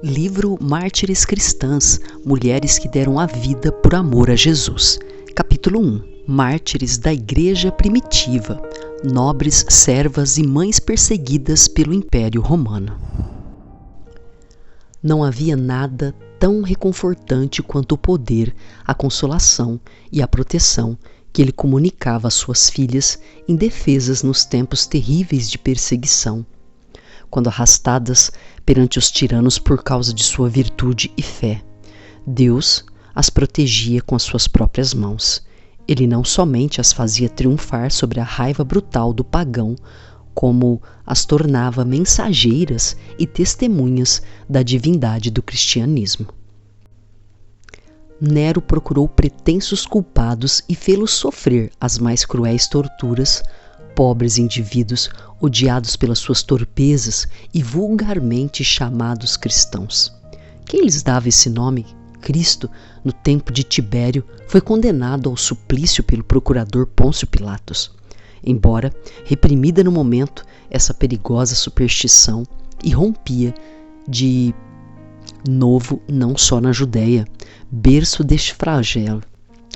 Livro Mártires Cristãs, Mulheres que deram a vida por amor a Jesus. Capítulo 1. Mártires da Igreja Primitiva, nobres, servas e mães perseguidas pelo Império Romano. Não havia nada tão reconfortante quanto o poder, a consolação e a proteção que ele comunicava às suas filhas indefesas nos tempos terríveis de perseguição, quando arrastadas perante os tiranos por causa de sua virtude e fé. Deus as protegia com as suas próprias mãos. Ele não somente as fazia triunfar sobre a raiva brutal do pagão, como as tornava mensageiras e testemunhas da divindade do cristianismo. Nero procurou pretensos culpados e fê-los sofrer as mais cruéis torturas, pobres indivíduos odiados pelas suas torpezas e vulgarmente chamados cristãos. Quem lhes dava esse nome, Cristo, no tempo de Tibério, foi condenado ao suplício pelo procurador Pôncio Pilatos. Embora reprimida no momento, essa perigosa superstição irrompia de novo não só na Judéia, berço deste flagelo,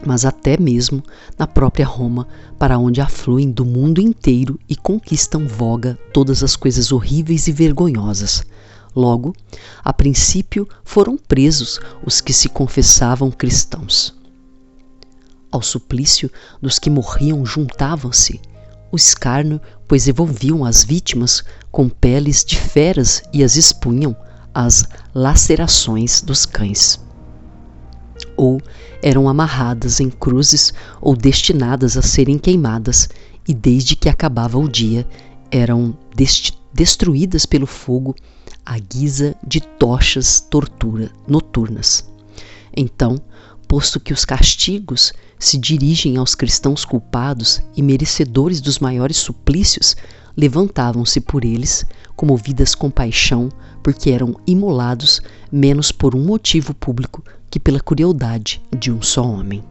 mas até mesmo na própria Roma, para onde afluem do mundo inteiro e conquistam voga todas as coisas horríveis e vergonhosas. Logo, a princípio foram presos os que se confessavam cristãos. Ao suplício dos que morriam juntavam-se o escárnio, pois envolviam as vítimas com peles de feras e as expunham às lacerações dos cães. Ou eram amarradas em cruzes ou destinadas a serem queimadas, e desde que acabava o dia, eram destruídas pelo fogo à guisa de tochas noturnas. Então, posto que os castigos se dirigem aos cristãos culpados e merecedores dos maiores suplícios, levantavam-se por eles, comovidas com paixão, porque eram imolados menos por um motivo público que pela crueldade de um só homem.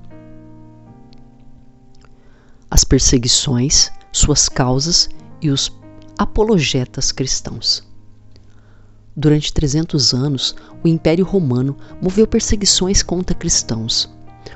As perseguições, suas causas e os apologetas cristãos. Durante 300 anos, o Império Romano moveu perseguições contra cristãos.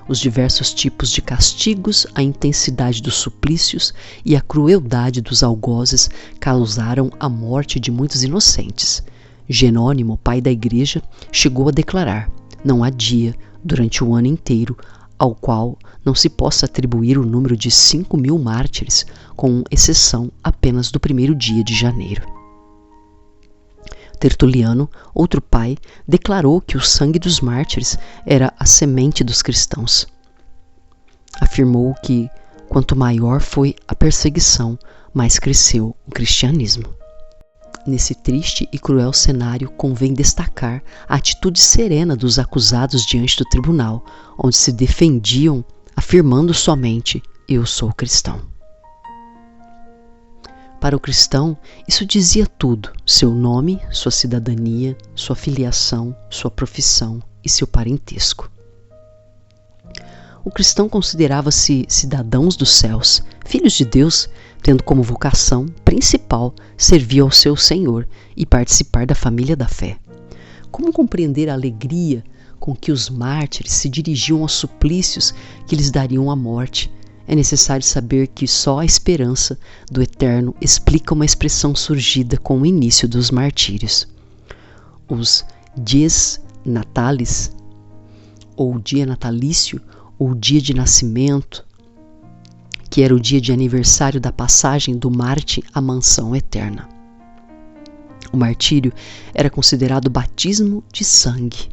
Os diversos tipos de castigos, a intensidade dos suplícios e a crueldade dos algozes causaram a morte de muitos inocentes. Jerônimo, pai da Igreja, chegou a declarar: não há dia, durante o ano inteiro, ao qual não se possa atribuir o número de 5.000 mártires, com exceção apenas do primeiro dia de janeiro. Tertuliano, outro pai, declarou que o sangue dos mártires era a semente dos cristãos. Afirmou que, quanto maior foi a perseguição, mais cresceu o cristianismo. Nesse triste e cruel cenário, convém destacar a atitude serena dos acusados diante do tribunal, onde se defendiam, afirmando somente: eu sou cristão. Para o cristão, isso dizia tudo: seu nome, sua cidadania, sua filiação, sua profissão e seu parentesco. O cristão considerava-se cidadãos dos céus, filhos de Deus, tendo como vocação principal servir ao seu Senhor e participar da família da fé. Como compreender a alegria com que os mártires se dirigiam aos suplícios que lhes dariam a morte? É necessário saber que só a esperança do Eterno explica uma expressão surgida com o início dos martírios. Os dies natalis, ou dia natalício, ou dia de nascimento, que era o dia de aniversário da passagem do Marte à mansão eterna. O martírio era considerado batismo de sangue.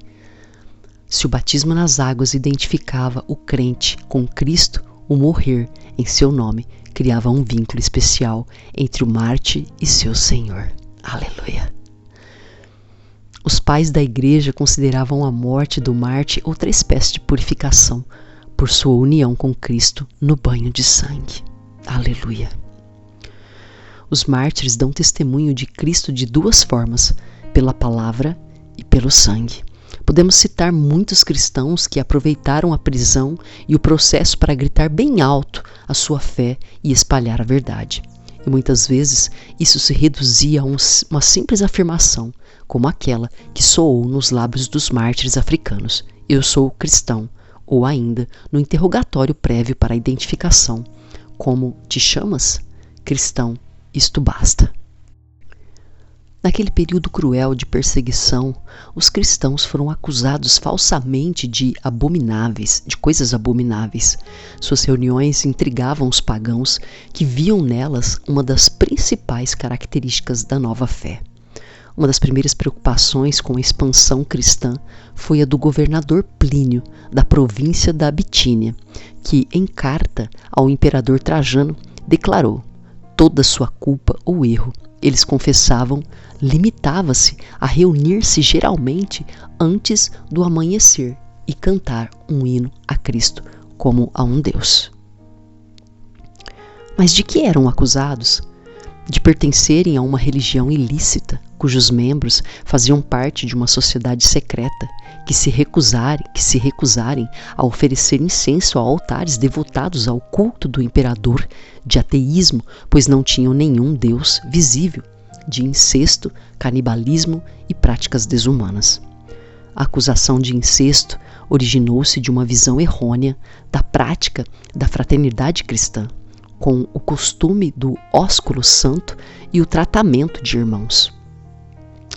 Se o batismo nas águas identificava o crente com Cristo, o morrer em seu nome criava um vínculo especial entre o Marte e seu Senhor. Aleluia! Os pais da Igreja consideravam a morte do Marte outra espécie de purificação por sua união com Cristo no banho de sangue. Aleluia! Os mártires dão testemunho de Cristo de duas formas: pela palavra e pelo sangue. Podemos citar muitos cristãos que aproveitaram a prisão e o processo para gritar bem alto a sua fé e espalhar a verdade. e muitas vezes isso se reduzia a uma simples afirmação, como aquela que soou nos lábios dos mártires africanos: eu sou cristão, ou ainda no interrogatório prévio para a identificação: como te chamas? Cristão, isto basta. Naquele período cruel de perseguição, os cristãos foram acusados falsamente de coisas abomináveis. Suas reuniões intrigavam os pagãos, que viam nelas uma das principais características da nova fé. Uma das primeiras preocupações com a expansão cristã foi a do governador Plínio, da província da Bitínia, que, em carta ao imperador Trajano, declarou: toda sua culpa ou erro, eles confessavam, limitava-se a reunir-se geralmente antes do amanhecer e cantar um hino a Cristo como a um Deus. Mas de que eram acusados? De pertencerem a uma religião ilícita, cujos membros faziam parte de uma sociedade secreta, que se recusarem a oferecer incenso a altares devotados ao culto do imperador, de ateísmo, pois não tinham nenhum Deus visível, de incesto, canibalismo e práticas desumanas. A acusação de incesto originou-se de uma visão errônea da prática da fraternidade cristã, com o costume do ósculo santo e o tratamento de irmãos.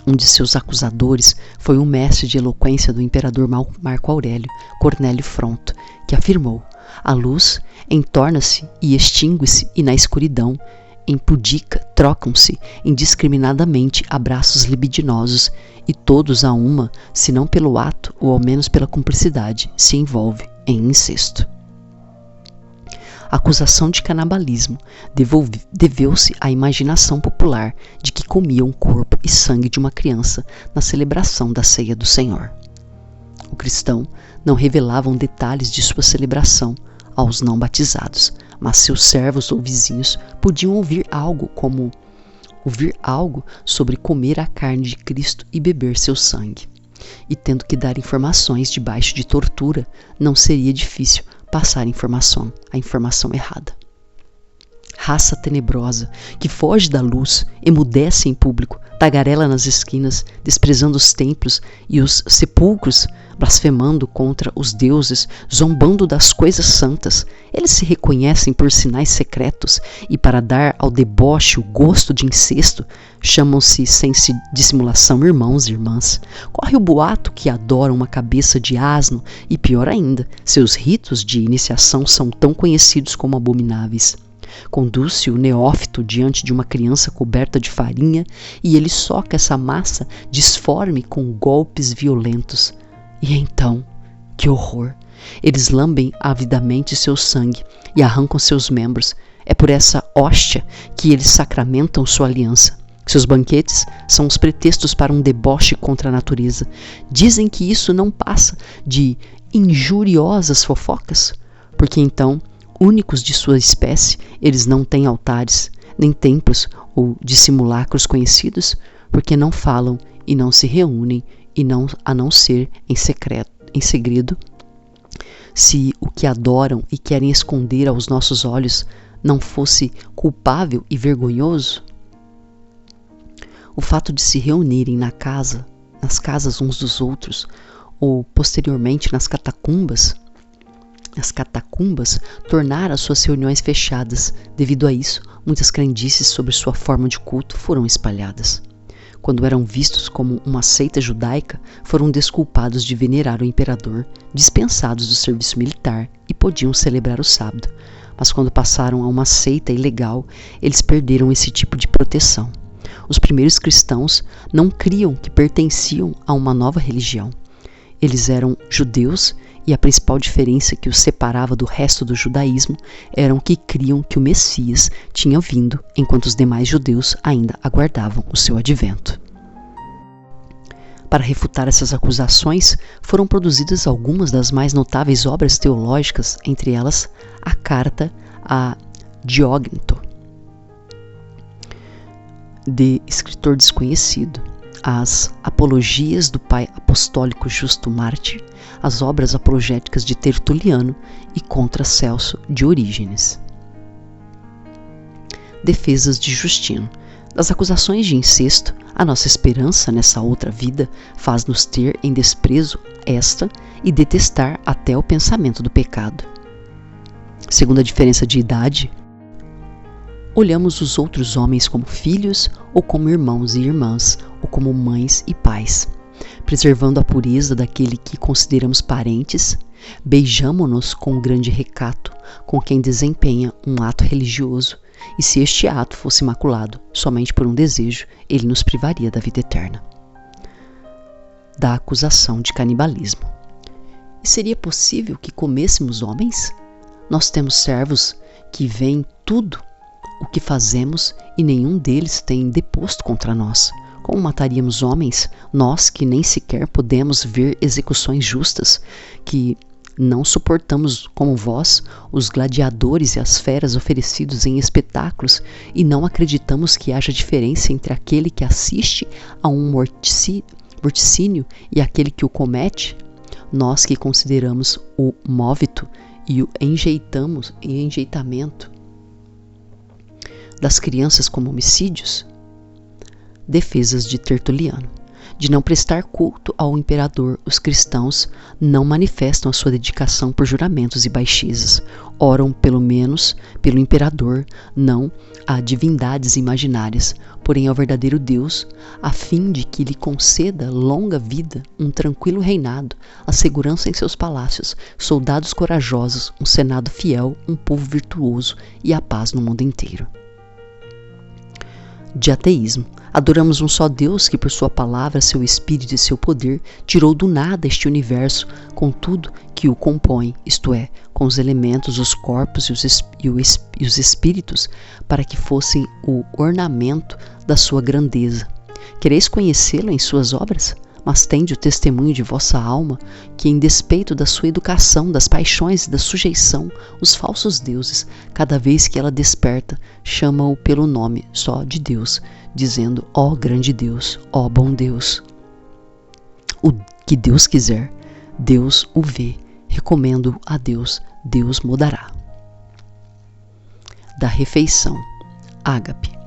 Um de seus acusadores foi um mestre de eloquência do imperador Marco Aurélio, Cornélio Fronto, que afirmou: a luz entorna-se e extingue-se, e na escuridão impudica trocam-se indiscriminadamente abraços libidinosos, e todos a uma, se não pelo ato ou ao menos pela cumplicidade, se envolve em incesto. A acusação de canibalismo deveu-se à imaginação popular de que comiam corpo e sangue de uma criança na celebração da ceia do Senhor. O cristão não revelava detalhes de sua celebração aos não batizados, mas seus servos ou vizinhos podiam ouvir algo sobre comer a carne de Cristo e beber seu sangue. E tendo que dar informações debaixo de tortura, não seria difícil passar a informação errada. Raça tenebrosa, que foge da luz, emudece em público, tagarela nas esquinas, desprezando os templos e os sepulcros, blasfemando contra os deuses, zombando das coisas santas. Eles se reconhecem por sinais secretos e, para dar ao deboche o gosto de incesto, chamam-se sem dissimulação irmãos e irmãs. Corre o boato que adoram uma cabeça de asno e, pior ainda, seus ritos de iniciação são tão conhecidos como abomináveis. Conduz-se o neófito diante de uma criança coberta de farinha e ele soca essa massa disforme com golpes violentos. E então, que horror! Eles lambem avidamente seu sangue e arrancam seus membros. É por essa hóstia que eles sacramentam sua aliança. Seus banquetes são os pretextos para um deboche contra a natureza. Dizem que isso não passa de injuriosas fofocas, porque então, únicos de sua espécie, eles não têm altares, nem templos ou de simulacros conhecidos, porque não falam e não se reúnem, a não ser em segredo. Se o que adoram e querem esconder aos nossos olhos não fosse culpável e vergonhoso, o fato de se reunirem nas casas uns dos outros, ou posteriormente nas catacumbas, tornaram as suas reuniões fechadas. Devido a isso, muitas crendices sobre sua forma de culto foram espalhadas. Quando eram vistos como uma seita judaica, foram desculpados de venerar o imperador, dispensados do serviço militar e podiam celebrar o sábado. Mas quando passaram a uma seita ilegal, eles perderam esse tipo de proteção. Os primeiros cristãos não criam que pertenciam a uma nova religião. Eles eram judeus e a principal diferença que os separava do resto do judaísmo era que criam que o Messias tinha vindo, enquanto os demais judeus ainda aguardavam o seu advento. Para refutar essas acusações, foram produzidas algumas das mais notáveis obras teológicas, entre elas a Carta a Diógnito, de escritor desconhecido, as Apologias do Pai Apostólico Justo Mártir, as obras apologéticas de Tertuliano e contra Celso de Orígenes. Defesas de Justino. Das acusações de incesto, a nossa esperança nessa outra vida faz-nos ter em desprezo esta e detestar até o pensamento do pecado. Segundo a diferença de idade, olhamos os outros homens como filhos ou como irmãos e irmãs, ou como mães e pais. Preservando a pureza daquele que consideramos parentes, beijamo-nos com grande recato com quem desempenha um ato religioso, e se este ato fosse maculado somente por um desejo, ele nos privaria da vida eterna. Da acusação de canibalismo. E seria possível que comêssemos homens? Nós temos servos que veem tudo o que fazemos e nenhum deles tem deposto contra nós. Como mataríamos homens, nós que nem sequer podemos ver execuções justas, que não suportamos como vós os gladiadores e as feras oferecidos em espetáculos e não acreditamos que haja diferença entre aquele que assiste a um morticínio e aquele que o comete? Nós que consideramos o móvito e o enjeitamento das crianças como homicídios? Defesas de Tertuliano. De não prestar culto ao imperador, os cristãos não manifestam a sua dedicação por juramentos e baixezas. Oram pelo menos pelo imperador, não a divindades imaginárias, porém ao verdadeiro Deus, a fim de que lhe conceda longa vida, um tranquilo reinado, a segurança em seus palácios, soldados corajosos, um senado fiel, um povo virtuoso e a paz no mundo inteiro. De ateísmo. Adoramos um só Deus que por sua palavra, seu espírito e seu poder tirou do nada este universo com tudo que o compõe, isto é, com os elementos, os corpos e os espíritos, para que fossem o ornamento da sua grandeza. Quereis conhecê-lo em suas obras? Mas tende o testemunho de vossa alma, que em despeito da sua educação, das paixões e da sujeição, os falsos deuses, cada vez que ela desperta, chamam-o pelo nome só de Deus, dizendo, ó grande Deus, ó bom Deus. O que Deus quiser, Deus o vê, recomendo a Deus, Deus mudará. Da refeição, ágape.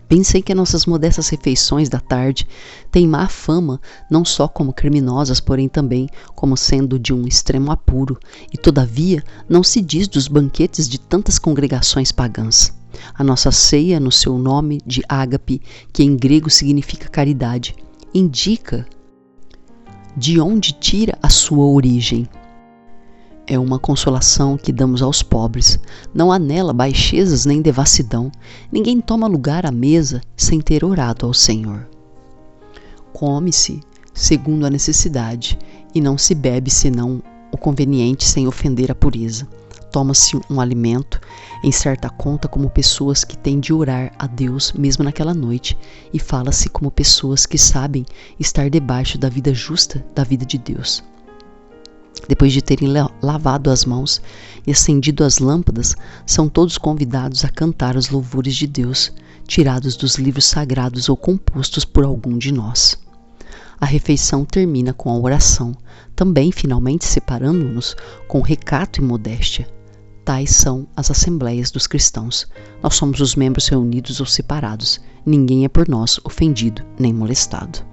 Pensei que as nossas modestas refeições da tarde têm má fama, não só como criminosas, porém também como sendo de um extremo apuro, e todavia não se diz dos banquetes de tantas congregações pagãs. A nossa ceia, no seu nome de ágape, que em grego significa caridade, indica de onde tira a sua origem. É uma consolação que damos aos pobres. Não há nela baixezas nem devassidão. Ninguém toma lugar à mesa sem ter orado ao Senhor. Come-se segundo a necessidade, e não se bebe senão o conveniente sem ofender a pureza. Toma-se um alimento, em certa conta, como pessoas que têm de orar a Deus mesmo naquela noite, e fala-se como pessoas que sabem estar debaixo da vida justa da vida de Deus. Depois de terem lavado as mãos e acendido as lâmpadas, são todos convidados a cantar os louvores de Deus, tirados dos livros sagrados ou compostos por algum de nós. A refeição termina com a oração, também finalmente separando-nos com recato e modéstia. Tais são as assembleias dos cristãos. Nós somos os membros reunidos ou separados. Ninguém é por nós ofendido nem molestado.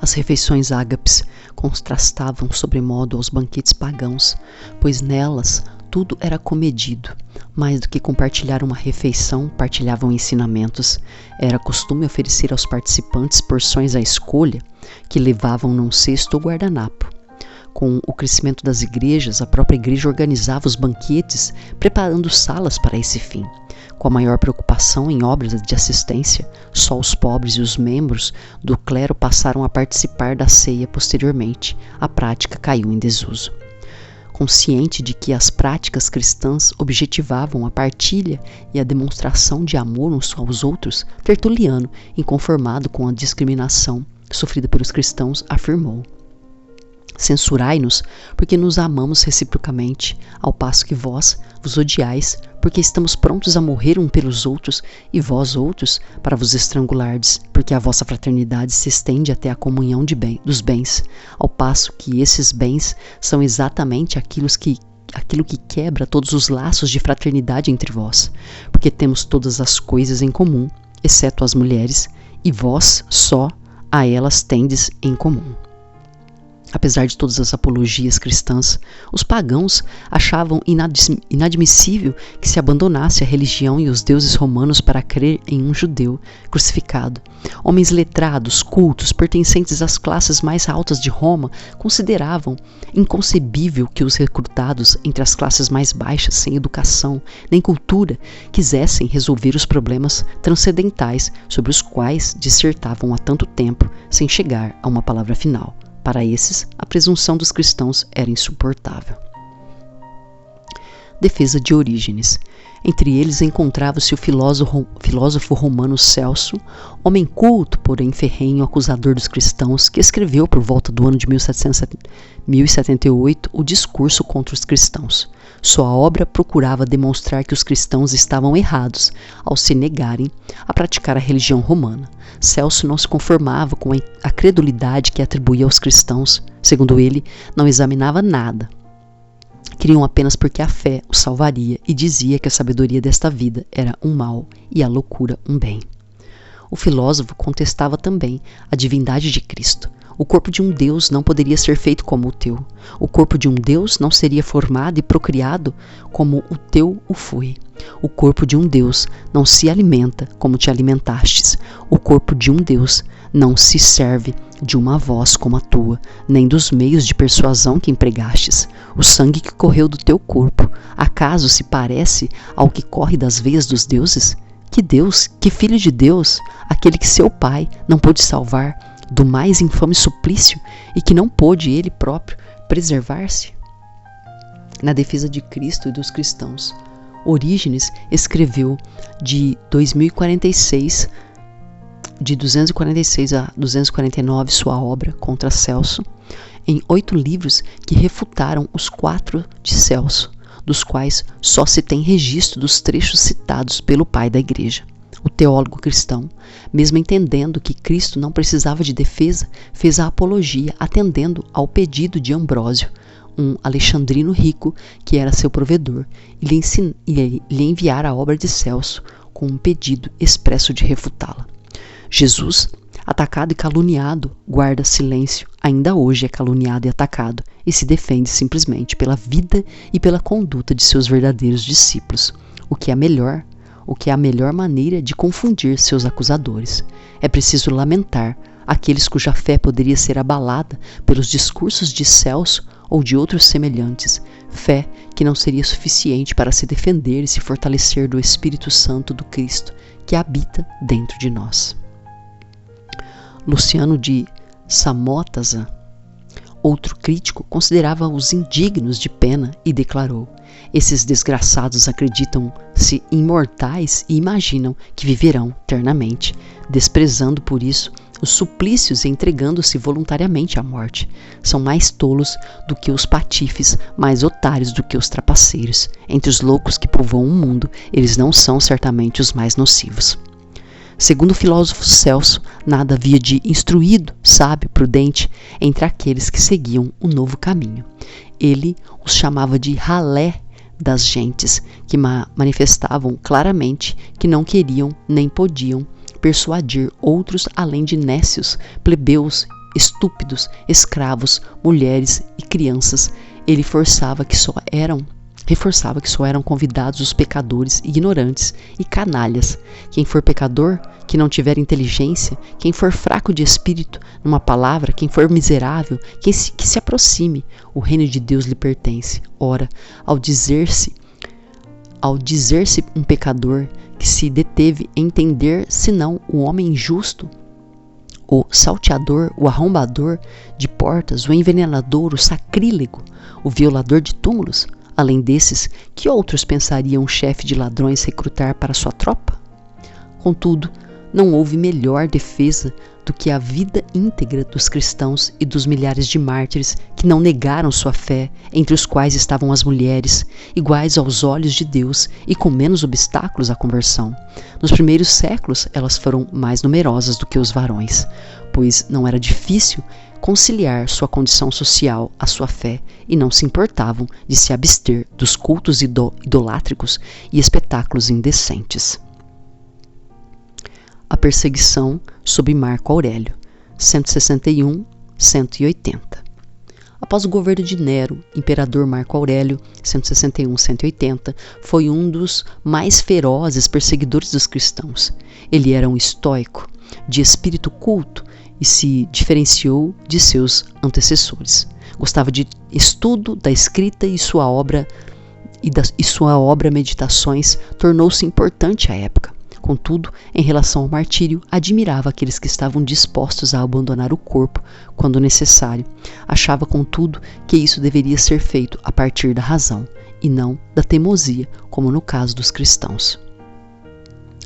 As refeições ágapes contrastavam sobremodo aos banquetes pagãos, pois nelas tudo era comedido. Mais do que compartilhar uma refeição, partilhavam ensinamentos. Era costume oferecer aos participantes porções à escolha, que levavam num cesto ou guardanapo. Com o crescimento das igrejas, a própria igreja organizava os banquetes, preparando salas para esse fim. Com a maior preocupação em obras de assistência, só os pobres e os membros do clero passaram a participar da ceia posteriormente. A prática caiu em desuso. Consciente de que as práticas cristãs objetivavam a partilha e a demonstração de amor uns aos outros, Tertuliano, inconformado com a discriminação sofrida pelos cristãos, afirmou: censurai-nos, porque nos amamos reciprocamente, ao passo que vós vos odiais, porque estamos prontos a morrer um pelos outros, e vós outros, para vos estrangulardes, porque a vossa fraternidade se estende até a comunhão dos bens, ao passo que esses bens são exatamente aquilo aquilo que quebra todos os laços de fraternidade entre vós, porque temos todas as coisas em comum, exceto as mulheres, e vós só a elas tendes em comum. Apesar de todas as apologias cristãs, os pagãos achavam inadmissível que se abandonasse a religião e os deuses romanos para crer em um judeu crucificado. Homens letrados, cultos, pertencentes às classes mais altas de Roma, consideravam inconcebível que os recrutados entre as classes mais baixas, sem educação nem cultura, quisessem resolver os problemas transcendentais sobre os quais dissertavam há tanto tempo, sem chegar a uma palavra final. Para esses, a presunção dos cristãos era insuportável. Defesa de Orígenes. Entre eles encontrava-se o filósofo romano Celso, homem culto, porém ferrenho acusador dos cristãos, que escreveu por volta do ano de 1078 o Discurso contra os Cristãos. Sua obra procurava demonstrar que os cristãos estavam errados ao se negarem a praticar a religião romana. Celso não se conformava com a credulidade que atribuía aos cristãos. Segundo ele, não examinava nada. Criam apenas porque a fé os salvaria e dizia que a sabedoria desta vida era um mal e a loucura um bem. O filósofo contestava também a divindade de Cristo. O corpo de um Deus não poderia ser feito como o teu. O corpo de um Deus não seria formado e procriado como o teu o foi. O corpo de um Deus não se alimenta como te alimentastes. O corpo de um Deus não se serve de uma voz como a tua, nem dos meios de persuasão que empregastes. O sangue que correu do teu corpo, acaso se parece ao que corre das veias dos deuses? Que Deus, que Filho de Deus, aquele que seu Pai não pôde salvar do mais infame suplício e que não pôde ele próprio preservar-se? Na defesa de Cristo e dos cristãos, Orígenes escreveu de 246 a 249 sua obra contra Celso, em 8 livros que refutaram os 4 de Celso, dos quais só se tem registro dos trechos citados pelo pai da Igreja. O teólogo cristão, mesmo entendendo que Cristo não precisava de defesa, fez a apologia atendendo ao pedido de Ambrósio, um alexandrino rico que era seu provedor, e lhe enviara a obra de Celso com um pedido expresso de refutá-la. Jesus, atacado e caluniado, guarda silêncio, ainda hoje é caluniado e atacado, e se defende simplesmente pela vida e pela conduta de seus verdadeiros discípulos, o que é a melhor maneira de confundir seus acusadores. É preciso lamentar aqueles cuja fé poderia ser abalada pelos discursos de Celso ou de outros semelhantes, fé que não seria suficiente para se defender e se fortalecer do Espírito Santo do Cristo que habita dentro de nós. Luciano de Samotasa, outro crítico, considerava-os indignos de pena e declarou: esses desgraçados acreditam-se imortais e imaginam que viverão eternamente, desprezando por isso os suplícios e entregando-se voluntariamente à morte. São mais tolos do que os patifes, mais otários do que os trapaceiros. Entre os loucos que povoam o mundo, eles não são certamente os mais nocivos. Segundo o filósofo Celso, nada havia de instruído, sábio, prudente entre aqueles que seguiam o novo caminho. Ele os chamava de ralé das gentes, que manifestavam claramente que não queriam nem podiam persuadir outros além de nécios, plebeus, estúpidos, escravos, mulheres e crianças. Ele reforçava que só eram convidados os pecadores, ignorantes e canalhas. Quem for pecador, que não tiver inteligência, quem for fraco de espírito, numa palavra, quem for miserável, que se aproxime, o reino de Deus lhe pertence. Ora, ao dizer-se um pecador, que se deteve em entender senão o homem injusto, o salteador, o arrombador de portas, o envenenador, o sacrílego, o violador de túmulos? Além desses, que outros pensaria um chefe de ladrões recrutar para sua tropa? Contudo, não houve melhor defesa do que a vida íntegra dos cristãos e dos milhares de mártires que não negaram sua fé, entre os quais estavam as mulheres, iguais aos olhos de Deus e com menos obstáculos à conversão. Nos primeiros séculos, elas foram mais numerosas do que os varões, pois não era difícil conciliar sua condição social à sua fé e não se importavam de se abster dos cultos idolátricos e espetáculos indecentes. A perseguição sob Marco Aurélio, 161-180. Após o governo de Nero, imperador Marco Aurélio, 161-180, foi um dos mais ferozes perseguidores dos cristãos. Ele era um estoico, de espírito culto, e se diferenciou de seus antecessores. Gostava de estudo da escrita e sua obra Meditações tornou-se importante à época. Contudo, em relação ao martírio, admirava aqueles que estavam dispostos a abandonar o corpo quando necessário. Achava, contudo, que isso deveria ser feito a partir da razão e não da teimosia, como no caso dos cristãos.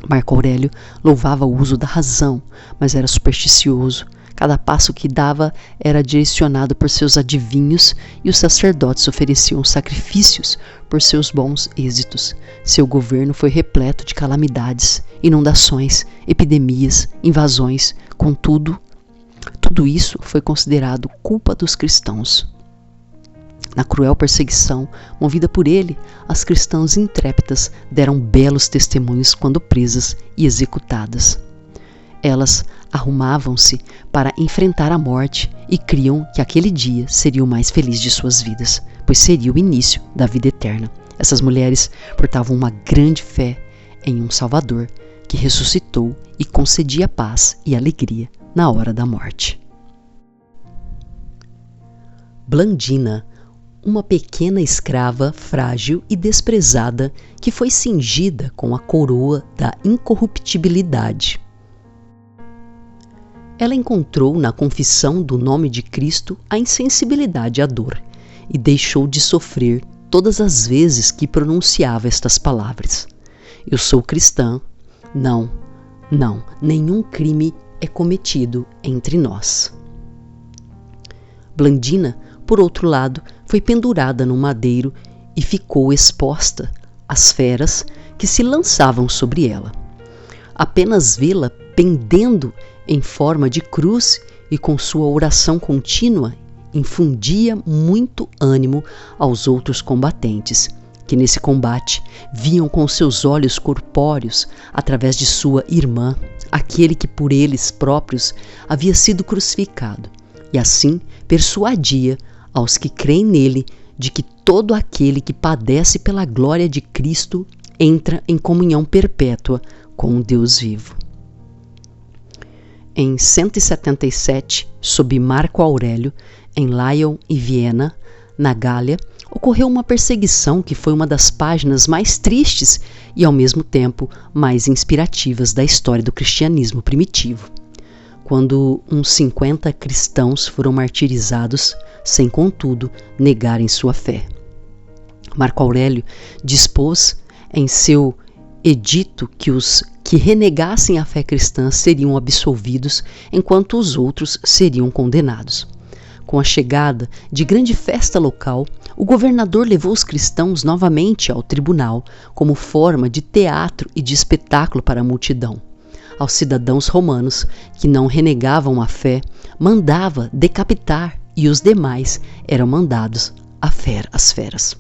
Marco Aurélio louvava o uso da razão, mas era supersticioso. Cada passo que dava era direcionado por seus adivinhos e os sacerdotes ofereciam sacrifícios por seus bons êxitos. Seu governo foi repleto de calamidades, inundações, epidemias, invasões. Contudo, tudo isso foi considerado culpa dos cristãos. Na cruel perseguição movida por ele, as cristãs intrépidas deram belos testemunhos quando presas e executadas. Elas arrumavam-se para enfrentar a morte e criam que aquele dia seria o mais feliz de suas vidas, pois seria o início da vida eterna. Essas mulheres portavam uma grande fé em um Salvador que ressuscitou e concedia paz e alegria na hora da morte. Blandina, uma pequena escrava frágil e desprezada que foi cingida com a coroa da incorruptibilidade. Ela encontrou na confissão do nome de Cristo a insensibilidade à dor e deixou de sofrer todas as vezes que pronunciava estas palavras. Eu sou cristã. Não, nenhum crime é cometido entre nós. Blandina, por outro lado, foi pendurada no madeiro e ficou exposta às feras que se lançavam sobre ela. Apenas vê-la pendendo em forma de cruz e com sua oração contínua infundia muito ânimo aos outros combatentes, que nesse combate viam com seus olhos corpóreos, através de sua irmã, aquele que por eles próprios havia sido crucificado, e assim persuadia aos que creem nele de que todo aquele que padece pela glória de Cristo entra em comunhão perpétua com o Deus vivo. Em 177, sob Marco Aurélio, em Lyon e Viena, na Gália, ocorreu uma perseguição que foi uma das páginas mais tristes e, ao mesmo tempo, mais inspirativas da história do cristianismo primitivo, quando uns 50 cristãos foram martirizados, sem, contudo, negarem sua fé. Marco Aurélio dispôs em seu edito que os que renegassem a fé cristã seriam absolvidos, enquanto os outros seriam condenados. Com a chegada de grande festa local, o governador levou os cristãos novamente ao tribunal, como forma de teatro e de espetáculo para a multidão. Aos cidadãos romanos que não renegavam a fé, mandava decapitar, e os demais eram mandados às feras.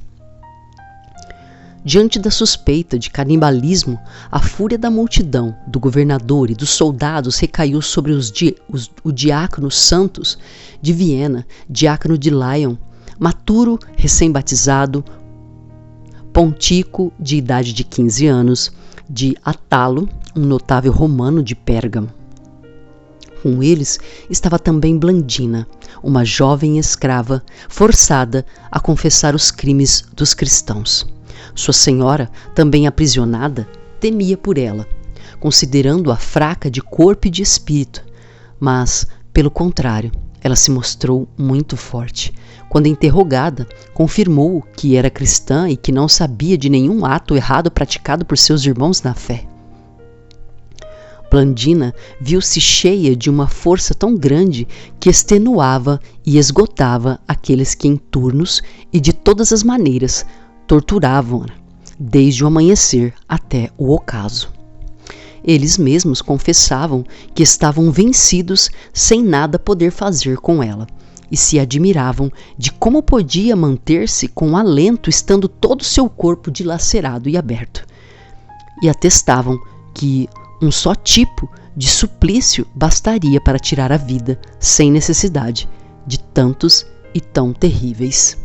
Diante da suspeita de canibalismo, a fúria da multidão, do governador e dos soldados recaiu sobre o diácono Santos de Viena, diácono de Lyon, maturo recém-batizado, Pontico de idade de 15 anos, de Atalo, um notável romano de Pérgamo. Com eles estava também Blandina, uma jovem escrava forçada a confessar os crimes dos cristãos. Sua senhora, também aprisionada, temia por ela, considerando-a fraca de corpo e de espírito, mas, pelo contrário, ela se mostrou muito forte. Quando interrogada, confirmou que era cristã e que não sabia de nenhum ato errado praticado por seus irmãos na fé. Blandina viu-se cheia de uma força tão grande que extenuava e esgotava aqueles que em turnos e de todas as maneiras torturavam-na, desde o amanhecer até o ocaso. Eles mesmos confessavam que estavam vencidos sem nada poder fazer com ela, e se admiravam de como podia manter-se com alento estando todo seu corpo dilacerado e aberto. E atestavam que um só tipo de suplício bastaria para tirar a vida, sem necessidade de tantos e tão terríveis.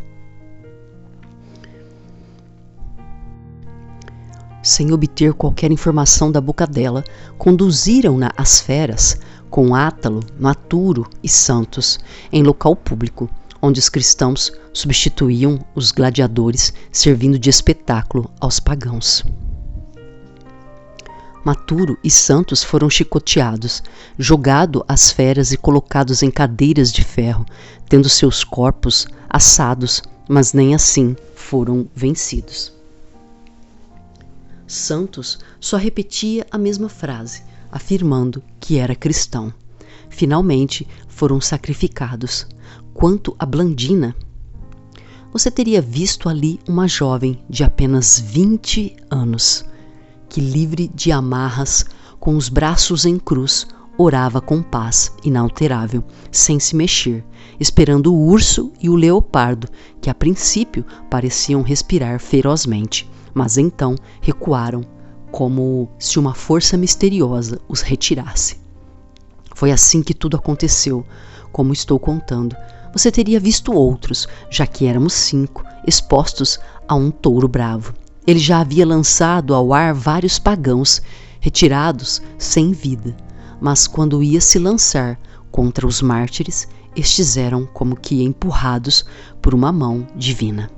Sem obter qualquer informação da boca dela, conduziram-na às feras, com Átalo, Maturo e Santos, em local público, onde os cristãos substituíam os gladiadores, servindo de espetáculo aos pagãos. Maturo e Santos foram chicoteados, jogados às feras e colocados em cadeiras de ferro, tendo seus corpos assados, mas nem assim foram vencidos. Santos só repetia a mesma frase, afirmando que era cristão. Finalmente foram sacrificados. Quanto a Blandina, você teria visto ali uma jovem de apenas 20 anos, que, livre de amarras, com os braços em cruz, orava com paz inalterável, sem se mexer, esperando o urso e o leopardo, que a princípio pareciam respirar ferozmente, mas então recuaram, como se uma força misteriosa os retirasse. Foi assim que tudo aconteceu, como estou contando. Você teria visto outros, já que éramos 5, expostos a um touro bravo. Ele já havia lançado ao ar vários pagãos, retirados sem vida, mas quando ia se lançar contra os mártires, estes eram como que empurrados por uma mão divina.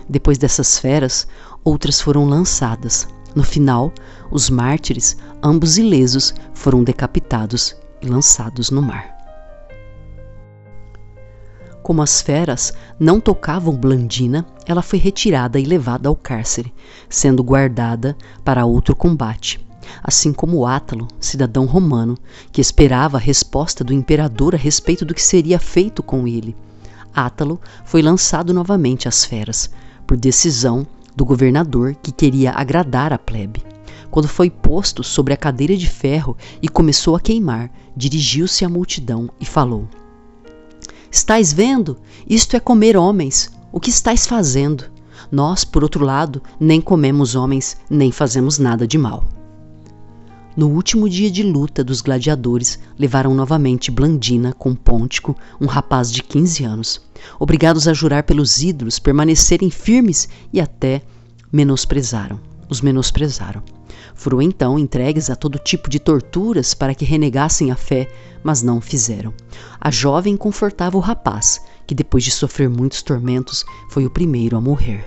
Depois dessas feras, outras foram lançadas. No final, os mártires, ambos ilesos, foram decapitados e lançados no mar. Como as feras não tocavam Blandina, ela foi retirada e levada ao cárcere, sendo guardada para outro combate, assim como Átalo, cidadão romano, que esperava a resposta do imperador a respeito do que seria feito com ele. Átalo foi lançado novamente às feras, por decisão do governador que queria agradar a plebe. Quando foi posto sobre a cadeira de ferro e começou a queimar, dirigiu-se à multidão e falou: "Estais vendo? Isto é comer homens. O que estais fazendo? Nós, por outro lado, nem comemos homens, nem fazemos nada de mal." No último dia de luta dos gladiadores, levaram novamente Blandina com Pôntico, um rapaz de 15 anos, obrigados a jurar pelos ídolos, permanecerem firmes e até os menosprezaram. Foram então entregues a todo tipo de torturas para que renegassem a fé, mas não o fizeram. A jovem confortava o rapaz, que depois de sofrer muitos tormentos, foi o primeiro a morrer.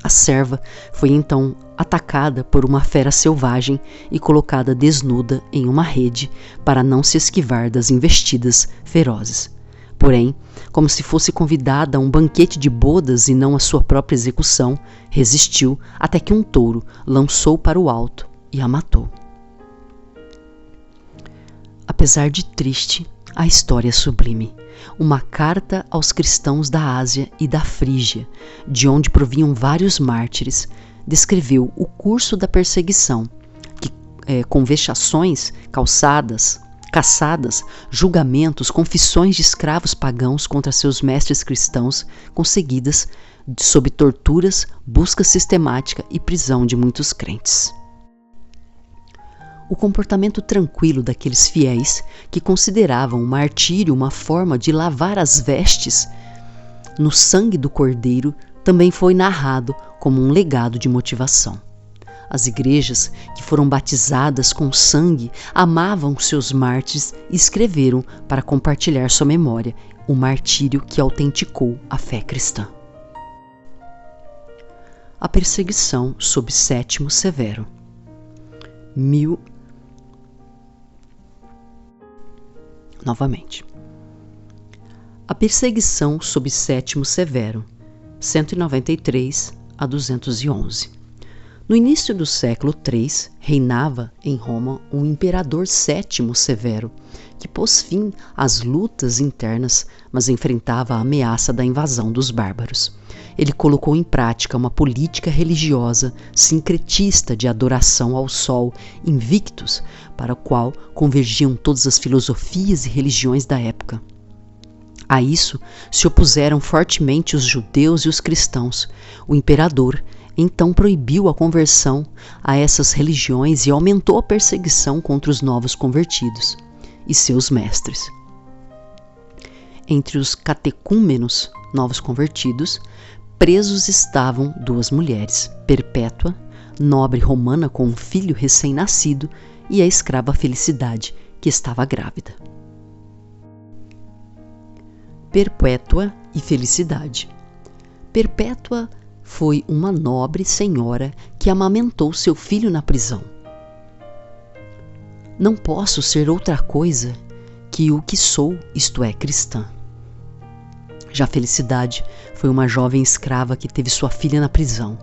A serva foi então atacada por uma fera selvagem e colocada desnuda em uma rede para não se esquivar das investidas ferozes. Porém, como se fosse convidada a um banquete de bodas e não à sua própria execução, resistiu até que um touro lançou para o alto e a matou. Apesar de triste, a história é sublime. Uma carta aos cristãos da Ásia e da Frígia, de onde provinham vários mártires, descreveu o curso da perseguição, que, com vexações, caçadas, julgamentos, confissões de escravos pagãos contra seus mestres cristãos, conseguidas sob torturas, busca sistemática e prisão de muitos crentes. O comportamento tranquilo daqueles fiéis que consideravam o martírio uma forma de lavar as vestes no sangue do Cordeiro também foi narrado como um legado de motivação. As igrejas que foram batizadas com sangue amavam seus mártires e escreveram para compartilhar sua memória o martírio que autenticou a fé cristã. A perseguição sob Sétimo Severo. Novamente. A perseguição sob Sétimo Severo, 193 a 211. No início do século III, reinava em Roma um imperador Sétimo Severo, que pôs fim às lutas internas, mas enfrentava a ameaça da invasão dos bárbaros. Ele colocou em prática uma política religiosa sincretista de adoração ao sol Invictus, para o qual convergiam todas as filosofias e religiões da época. A isso se opuseram fortemente os judeus e os cristãos. O imperador então proibiu a conversão a essas religiões e aumentou a perseguição contra os novos convertidos e seus mestres. Entre os catecúmenos, novos convertidos, presos estavam 2 mulheres, Perpétua, nobre romana com um filho recém-nascido, e a escrava Felicidade, que estava grávida. Perpétua e Felicidade. Perpétua foi uma nobre senhora que amamentou seu filho na prisão. Não posso ser outra coisa que o que sou, isto é, cristã. Já Felicidade foi uma jovem escrava que teve sua filha na prisão.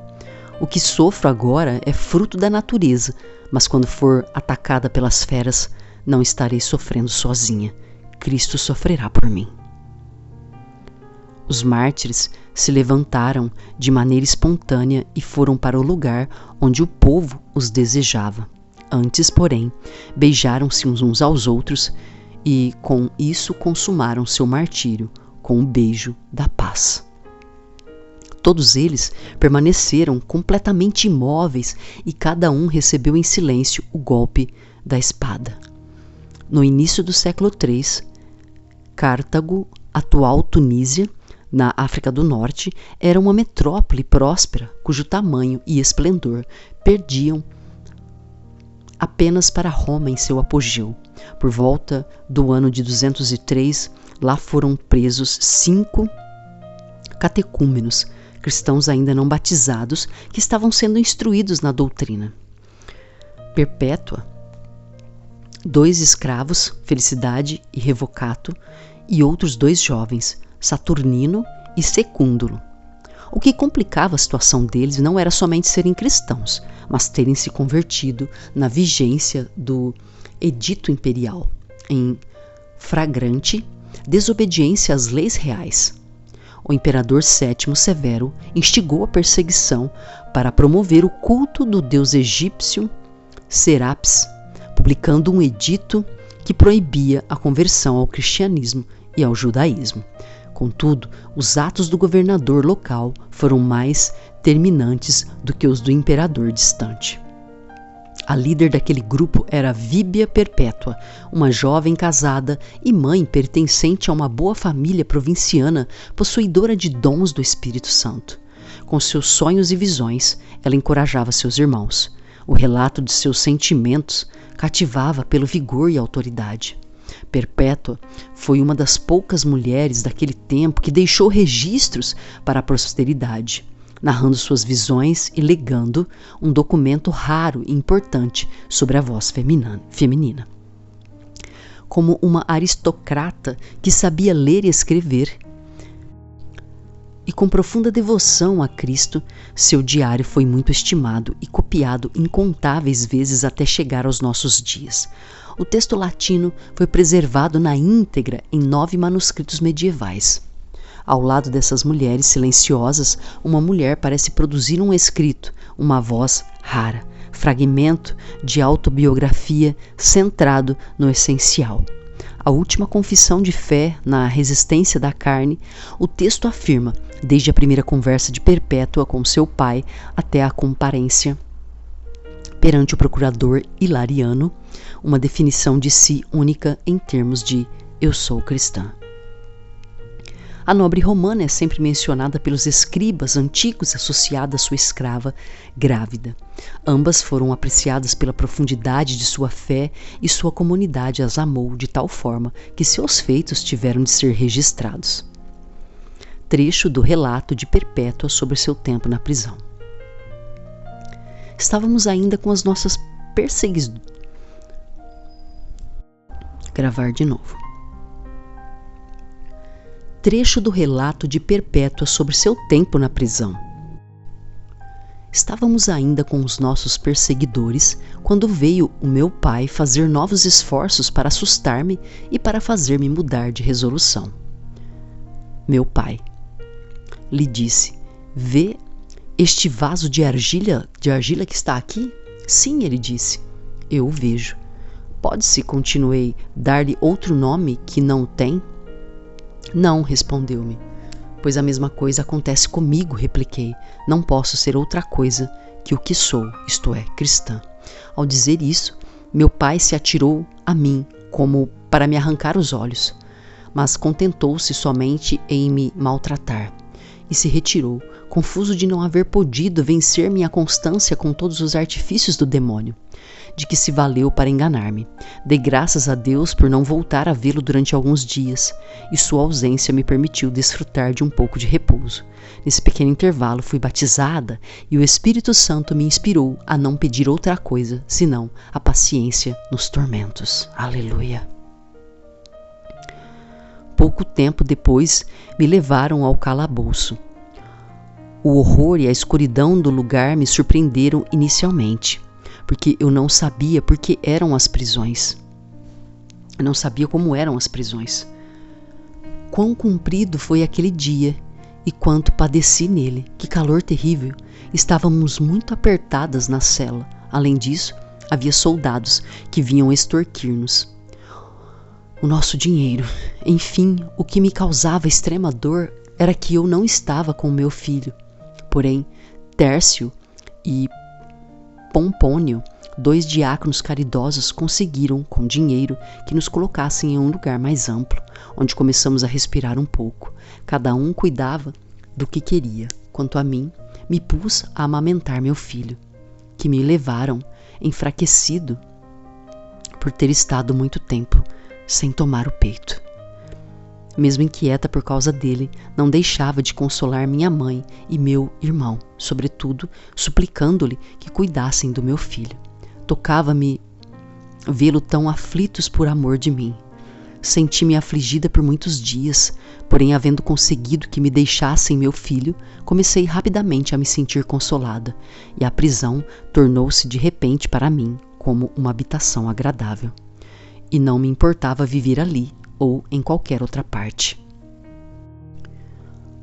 O que sofro agora é fruto da natureza, mas quando for atacada pelas feras, não estarei sofrendo sozinha. Cristo sofrerá por mim. Os mártires se levantaram de maneira espontânea e foram para o lugar onde o povo os desejava. Antes, porém, beijaram-se uns aos outros e, com isso, consumaram seu martírio com o beijo da paz. Todos eles permaneceram completamente imóveis e cada um recebeu em silêncio o golpe da espada. No início do século III, Cartago, atual Tunísia, na África do Norte, era uma metrópole próspera, cujo tamanho e esplendor perdiam apenas para Roma em seu apogeu. Por volta do ano de 203, lá foram presos 5 catecúmenos, cristãos ainda não batizados, que estavam sendo instruídos na doutrina. Perpétua, 2 escravos, Felicidade e Revocato, e outros 2 jovens, Saturnino e Secúndulo. O que complicava a situação deles não era somente serem cristãos, mas terem se convertido na vigência do edito imperial, em flagrante desobediência às leis reais. O imperador Sétimo Severo instigou a perseguição para promover o culto do deus egípcio Serapis, publicando um edito que proibia a conversão ao cristianismo e ao judaísmo. Contudo, os atos do governador local foram mais terminantes do que os do imperador distante. A líder daquele grupo era Víbia Perpétua, uma jovem casada e mãe pertencente a uma boa família provinciana, possuidora de dons do Espírito Santo. Com seus sonhos e visões, ela encorajava seus irmãos. O relato de seus sentimentos cativava pelo vigor e autoridade. Perpétua foi uma das poucas mulheres daquele tempo que deixou registros para a posteridade, narrando suas visões e legando um documento raro e importante sobre a voz feminina. Como uma aristocrata que sabia ler e escrever, e com profunda devoção a Cristo, seu diário foi muito estimado e copiado incontáveis vezes até chegar aos nossos dias. O texto latino foi preservado na íntegra em 9 manuscritos medievais. Ao lado dessas mulheres silenciosas, uma mulher parece produzir um escrito, uma voz rara, fragmento de autobiografia centrado no essencial. A última confissão de fé na resistência da carne, o texto afirma, desde a primeira conversa de Perpétua com seu pai até a comparência perante o procurador Hilariano, uma definição de si única em termos de eu sou cristã. A nobre romana é sempre mencionada pelos escribas antigos associada à sua escrava grávida. Ambas foram apreciadas pela profundidade de sua fé e sua comunidade as amou de tal forma que seus feitos tiveram de ser registrados. Trecho do relato de Perpétua sobre seu tempo na prisão. Estávamos ainda com as nossas perseguições. Gravar de novo. Trecho do relato de Perpétua sobre seu tempo na prisão. Estávamos ainda com os nossos perseguidores quando veio o meu pai fazer novos esforços para assustar-me e para fazer-me mudar de resolução. Meu pai lhe disse: vê este vaso de argila que está aqui? Sim, ele disse. Eu o vejo. Pode-se, continuei, dar-lhe outro nome que não tem? Não, respondeu-me. Pois a mesma coisa acontece comigo, repliquei. Não posso ser outra coisa que o que sou, isto é, cristã. Ao dizer isso, meu pai se atirou a mim, como para me arrancar os olhos, mas contentou-se somente em me maltratar, e se retirou, confuso de não haver podido vencer minha constância com todos os artifícios do demônio, de que se valeu para enganar-me. Dei graças a Deus por não voltar a vê-lo durante alguns dias, e sua ausência me permitiu desfrutar de um pouco de repouso. Nesse pequeno intervalo fui batizada, e o Espírito Santo me inspirou a não pedir outra coisa, senão a paciência nos tormentos. Aleluia! Pouco tempo depois, me levaram ao calabouço. O horror e a escuridão do lugar me surpreenderam inicialmente, porque eu não sabia por que eram as prisões. Eu não sabia como eram as prisões. Quão comprido foi aquele dia e quanto padeci nele. Que calor terrível! Estávamos muito apertadas na cela. Além disso, havia soldados que vinham extorquir-nos o nosso dinheiro. Enfim, o que me causava extrema dor era que eu não estava com o meu filho. Porém, Tércio e Pompônio, 2 diáconos caridosos, conseguiram, com dinheiro, que nos colocassem em um lugar mais amplo, onde começamos a respirar um pouco. Cada um cuidava do que queria. Quanto a mim, me pus a amamentar meu filho, que me levaram enfraquecido por ter estado muito tempo sem tomar o peito. Mesmo inquieta por causa dele, não deixava de consolar minha mãe e meu irmão, sobretudo suplicando-lhe que cuidassem do meu filho. Tocava-me vê-lo tão aflitos por amor de mim. Senti-me afligida por muitos dias, porém, havendo conseguido que me deixassem meu filho, comecei rapidamente a me sentir consolada, e a prisão tornou-se de repente para mim como uma habitação agradável. E não me importava viver ali ou em qualquer outra parte.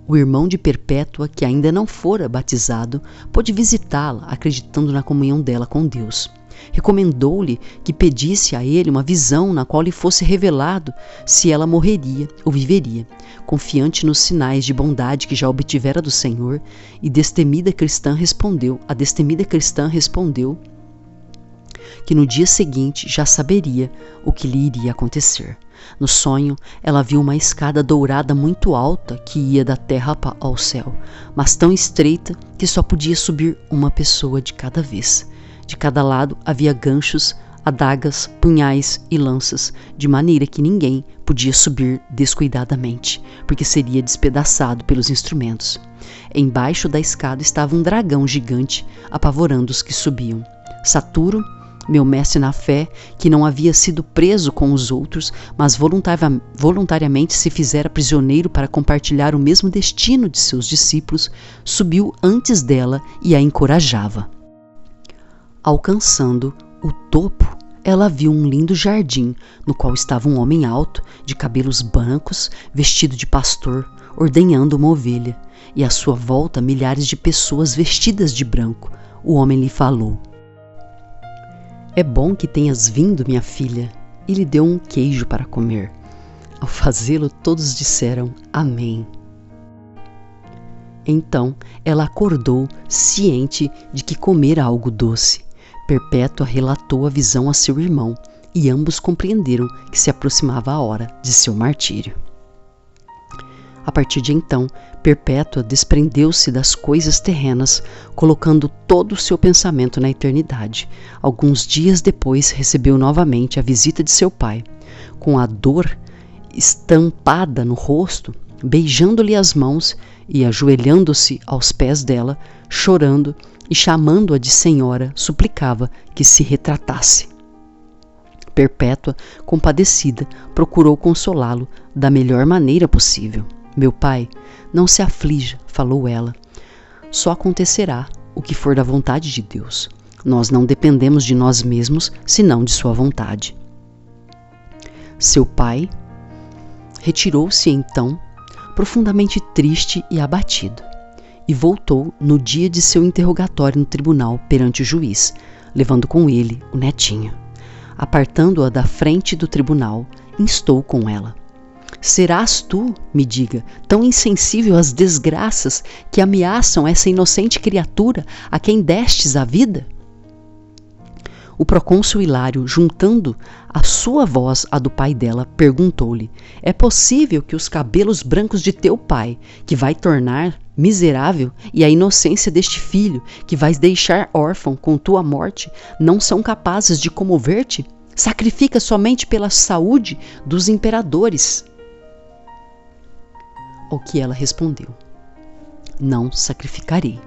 O irmão de Perpétua, que ainda não fora batizado, pôde visitá-la, acreditando na comunhão dela com Deus. Recomendou-lhe que pedisse a ele uma visão na qual lhe fosse revelado se ela morreria ou viveria. Confiante nos sinais de bondade que já obtivera do Senhor, a destemida cristã respondeu que no dia seguinte já saberia o que lhe iria acontecer. No sonho, ela viu uma escada dourada muito alta que ia da terra ao céu, mas tão estreita que só podia subir uma pessoa de cada vez. De cada lado havia ganchos, adagas, punhais e lanças, de maneira que ninguém podia subir descuidadamente, porque seria despedaçado pelos instrumentos. Embaixo da escada estava um dragão gigante, apavorando os que subiam. Saturo, meu mestre na fé, que não havia sido preso com os outros, mas voluntariamente se fizera prisioneiro para compartilhar o mesmo destino de seus discípulos, subiu antes dela e a encorajava. Alcançando o topo, ela viu um lindo jardim, no qual estava um homem alto, de cabelos brancos, vestido de pastor, ordenhando uma ovelha, e à sua volta milhares de pessoas vestidas de branco. O homem lhe falou: "É bom que tenhas vindo, minha filha", e lhe deu um queijo para comer. Ao fazê-lo, todos disseram amém. Então ela acordou, ciente de que comera algo doce. Perpétua relatou a visão a seu irmão, e ambos compreenderam que se aproximava a hora de seu martírio. A partir de então, Perpétua desprendeu-se das coisas terrenas, colocando todo o seu pensamento na eternidade. Alguns dias depois, recebeu novamente a visita de seu pai. Com a dor estampada no rosto, beijando-lhe as mãos e ajoelhando-se aos pés dela, chorando e chamando-a de senhora, suplicava que se retratasse. Perpétua, compadecida, procurou consolá-lo da melhor maneira possível. "Meu pai, não se aflija", falou ela. "Só acontecerá o que for da vontade de Deus. Nós não dependemos de nós mesmos, senão de sua vontade. Seu pai retirou-se então, profundamente triste e abatido, e voltou no dia de seu interrogatório no tribunal perante o juiz, levando com ele o netinho. Apartando-a da frente do tribunal, instou com ela: serás tu, me diga, tão insensível às desgraças que ameaçam essa inocente criatura a quem destes a vida? O procônsul Hilário, juntando a sua voz à do pai dela, perguntou-lhe: é possível que os cabelos brancos de teu pai, que vai tornar miserável, e a inocência deste filho, que vais deixar órfão com tua morte, não são capazes de comover-te? Sacrifica somente pela saúde dos imperadores. Ao que ela respondeu: não sacrificarei.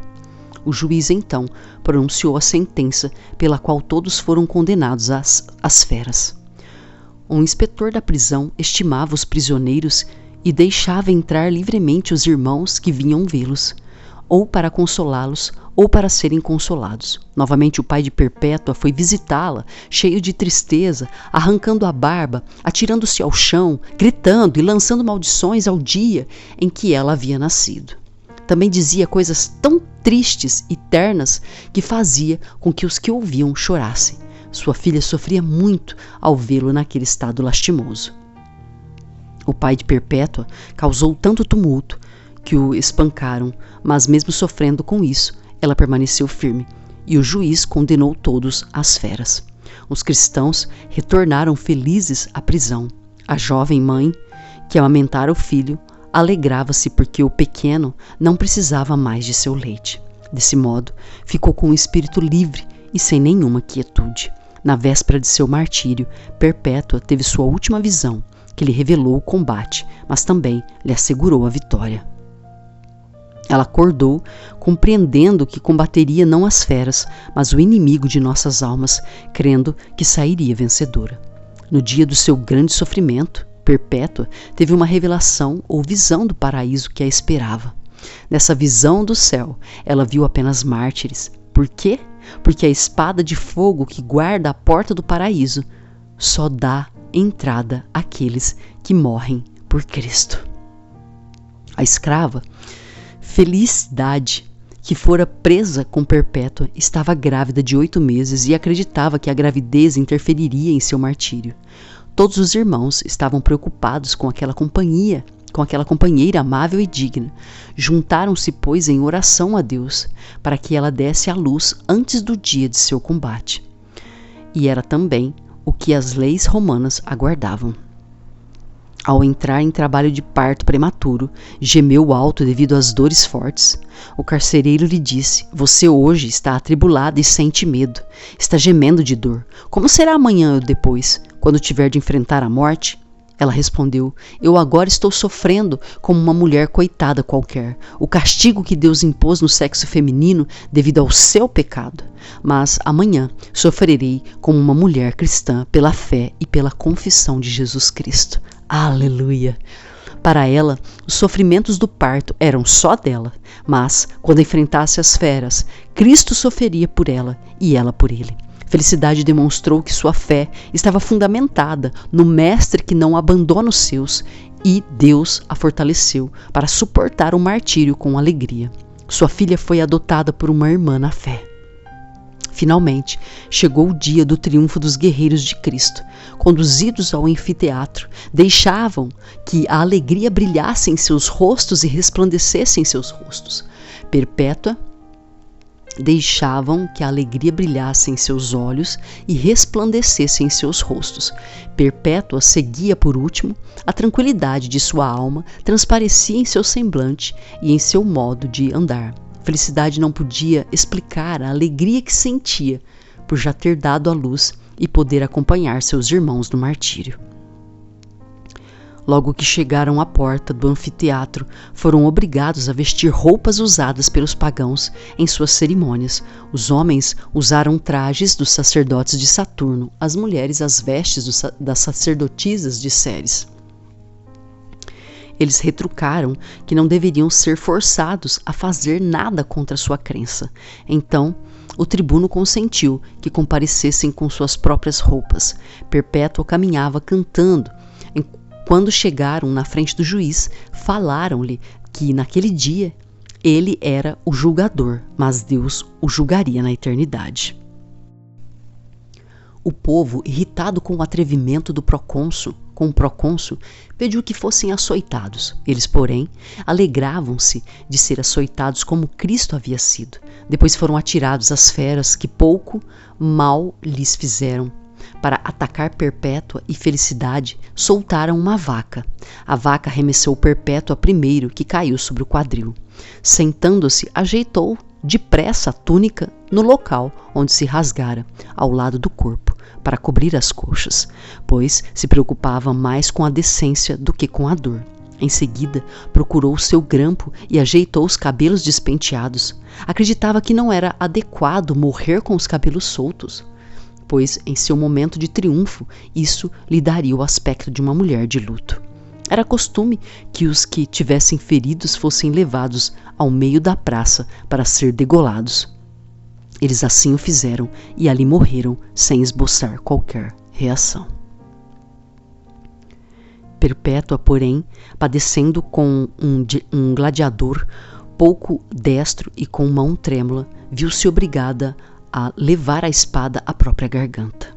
O juiz então pronunciou a sentença pela qual todos foram condenados às feras. Um inspetor da prisão estimava os prisioneiros e deixava entrar livremente os irmãos que vinham vê-los, ou para consolá-los, ou para serem consolados. Novamente o pai de Perpétua foi visitá-la, cheio de tristeza, arrancando a barba, atirando-se ao chão, gritando e lançando maldições ao dia em que ela havia nascido. Também dizia coisas tão tristes e ternas que fazia com que os que ouviam chorassem. Sua filha sofria muito ao vê-lo naquele estado lastimoso. O pai de Perpétua causou tanto tumulto que o espancaram, mas mesmo sofrendo com isso, ela permaneceu firme, e o juiz condenou todos às feras. Os cristãos retornaram felizes à prisão. A jovem mãe, que amamentara o filho, alegrava-se porque o pequeno não precisava mais de seu leite. Desse modo, ficou com o espírito livre e sem nenhuma quietude. Na véspera de seu martírio, Perpétua teve sua última visão, que lhe revelou o combate, mas também lhe assegurou a vitória. Ela acordou, compreendendo que combateria não as feras, mas o inimigo de nossas almas, crendo que sairia vencedora. No dia do seu grande sofrimento, Perpétua teve uma revelação ou visão do paraíso que a esperava. Nessa visão do céu, ela viu apenas mártires. Por quê? Porque a espada de fogo que guarda a porta do paraíso só dá entrada àqueles que morrem por Cristo. A escrava, Felicidade, que fora presa com Perpétua, estava grávida de 8 meses e acreditava que a gravidez interferiria em seu martírio. Todos os irmãos estavam preocupados com aquela companheira amável e digna. Juntaram-se, pois, em oração a Deus, para que ela desse à luz antes do dia de seu combate. E era também o que as leis romanas aguardavam. Ao entrar em trabalho de parto prematuro, gemeu alto devido às dores fortes. O carcereiro lhe disse: você hoje está atribulada e sente medo. Está gemendo de dor. Como será amanhã ou depois, quando tiver de enfrentar a morte? Ela respondeu: eu agora estou sofrendo como uma mulher coitada qualquer, o castigo que Deus impôs no sexo feminino devido ao seu pecado. Mas amanhã sofrerei como uma mulher cristã pela fé e pela confissão de Jesus Cristo. Aleluia! Para ela, os sofrimentos do parto eram só dela, mas, quando enfrentasse as feras, Cristo sofreria por ela e ela por ele. Felicidade demonstrou que sua fé estava fundamentada no Mestre que não abandona os seus, e Deus a fortaleceu para suportar o martírio com alegria. Sua filha foi adotada por uma irmã na fé. Finalmente, chegou o dia do triunfo dos guerreiros de Cristo. Conduzidos ao anfiteatro, deixavam que a alegria brilhasse em seus rostos e resplandecesse em seus rostos. Perpétua deixavam que a alegria brilhasse em seus olhos e resplandecesse em seus rostos. Perpétua seguia por último, a tranquilidade de sua alma transparecia em seu semblante e em seu modo de andar. Felicidade não podia explicar a alegria que sentia por já ter dado à luz e poder acompanhar seus irmãos no martírio. Logo que chegaram à porta do anfiteatro, foram obrigados a vestir roupas usadas pelos pagãos em suas cerimônias. Os homens usaram trajes dos sacerdotes de Saturno, as mulheres as vestes das sacerdotisas de Ceres. Eles retrucaram que não deveriam ser forçados a fazer nada contra sua crença. Então, o tribuno consentiu que comparecessem com suas próprias roupas. Perpétua caminhava cantando. Quando chegaram na frente do juiz, falaram-lhe que naquele dia ele era o julgador, mas Deus o julgaria na eternidade. O povo, irritado com o atrevimento do procônsul, pediu que fossem açoitados. Eles, porém, alegravam-se de ser açoitados como Cristo havia sido. Depois foram atirados às feras que pouco mal lhes fizeram. Para atacar Perpétua e Felicidade, soltaram uma vaca. A vaca arremessou Perpétua primeiro, que caiu sobre o quadril. Sentando-se, ajeitou depressa a túnica no local onde se rasgara, ao lado do corpo, para cobrir as coxas, pois se preocupava mais com a decência do que com a dor. Em seguida, procurou o seu grampo e ajeitou os cabelos despenteados. Acreditava que não era adequado morrer com os cabelos soltos, pois em seu momento de triunfo isso lhe daria o aspecto de uma mulher de luto. Era costume que os que tivessem feridos fossem levados ao meio da praça para ser degolados. Eles assim o fizeram e ali morreram sem esboçar qualquer reação. Perpétua, porém, padecendo com um gladiador pouco destro e com mão trêmula, viu-se obrigada a levar a espada à própria garganta,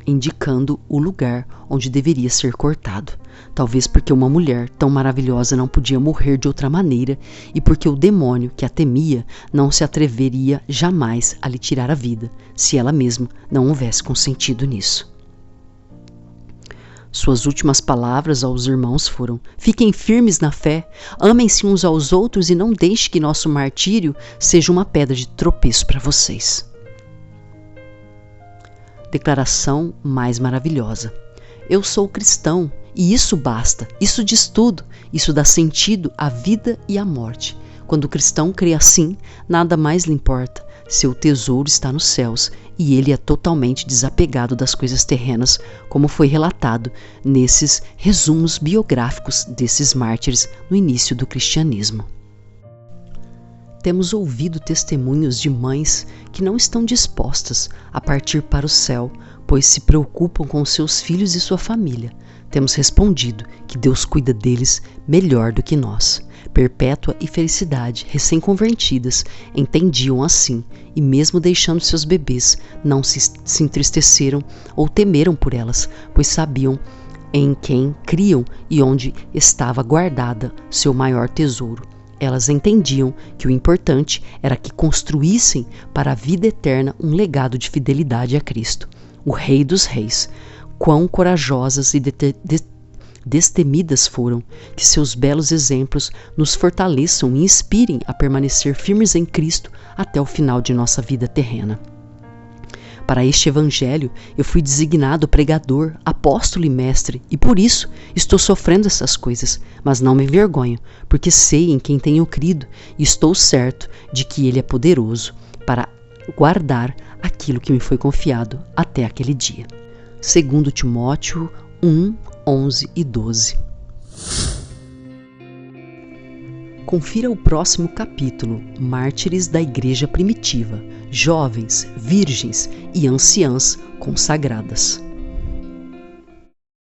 indicando o lugar onde deveria ser cortado, talvez porque uma mulher tão maravilhosa não podia morrer de outra maneira e porque o demônio que a temia não se atreveria jamais a lhe tirar a vida, se ela mesma não houvesse consentido nisso. Suas últimas palavras aos irmãos foram: fiquem firmes na fé, amem-se uns aos outros e não deixe que nosso martírio seja uma pedra de tropeço para vocês. Declaração mais maravilhosa. Eu sou cristão e isso basta, isso diz tudo, isso dá sentido à vida e à morte. Quando o cristão crê assim, nada mais lhe importa. Seu tesouro está nos céus e ele é totalmente desapegado das coisas terrenas, como foi relatado nesses resumos biográficos desses mártires no início do cristianismo. Temos ouvido testemunhos de mães que não estão dispostas a partir para o céu, pois se preocupam com seus filhos e sua família. Temos respondido que Deus cuida deles melhor do que nós. Perpétua e Felicidade, recém-convertidas, entendiam assim, e mesmo deixando seus bebês, não se entristeceram ou temeram por elas, pois sabiam em quem criam e onde estava guardada seu maior tesouro. Elas entendiam que o importante era que construíssem para a vida eterna um legado de fidelidade a Cristo, o Rei dos Reis. Quão corajosas e destemidas foram, que seus belos exemplos nos fortaleçam e inspirem a permanecer firmes em Cristo até o final de nossa vida terrena. Para este evangelho eu fui designado pregador, apóstolo e mestre, e por isso estou sofrendo essas coisas, mas não me envergonho, porque sei em quem tenho crido e estou certo de que ele é poderoso para guardar aquilo que me foi confiado até aquele dia. 2 Timóteo 1, 11 e 12. Confira o próximo capítulo, Mártires da Igreja Primitiva, Jovens, Virgens e Anciãs Consagradas.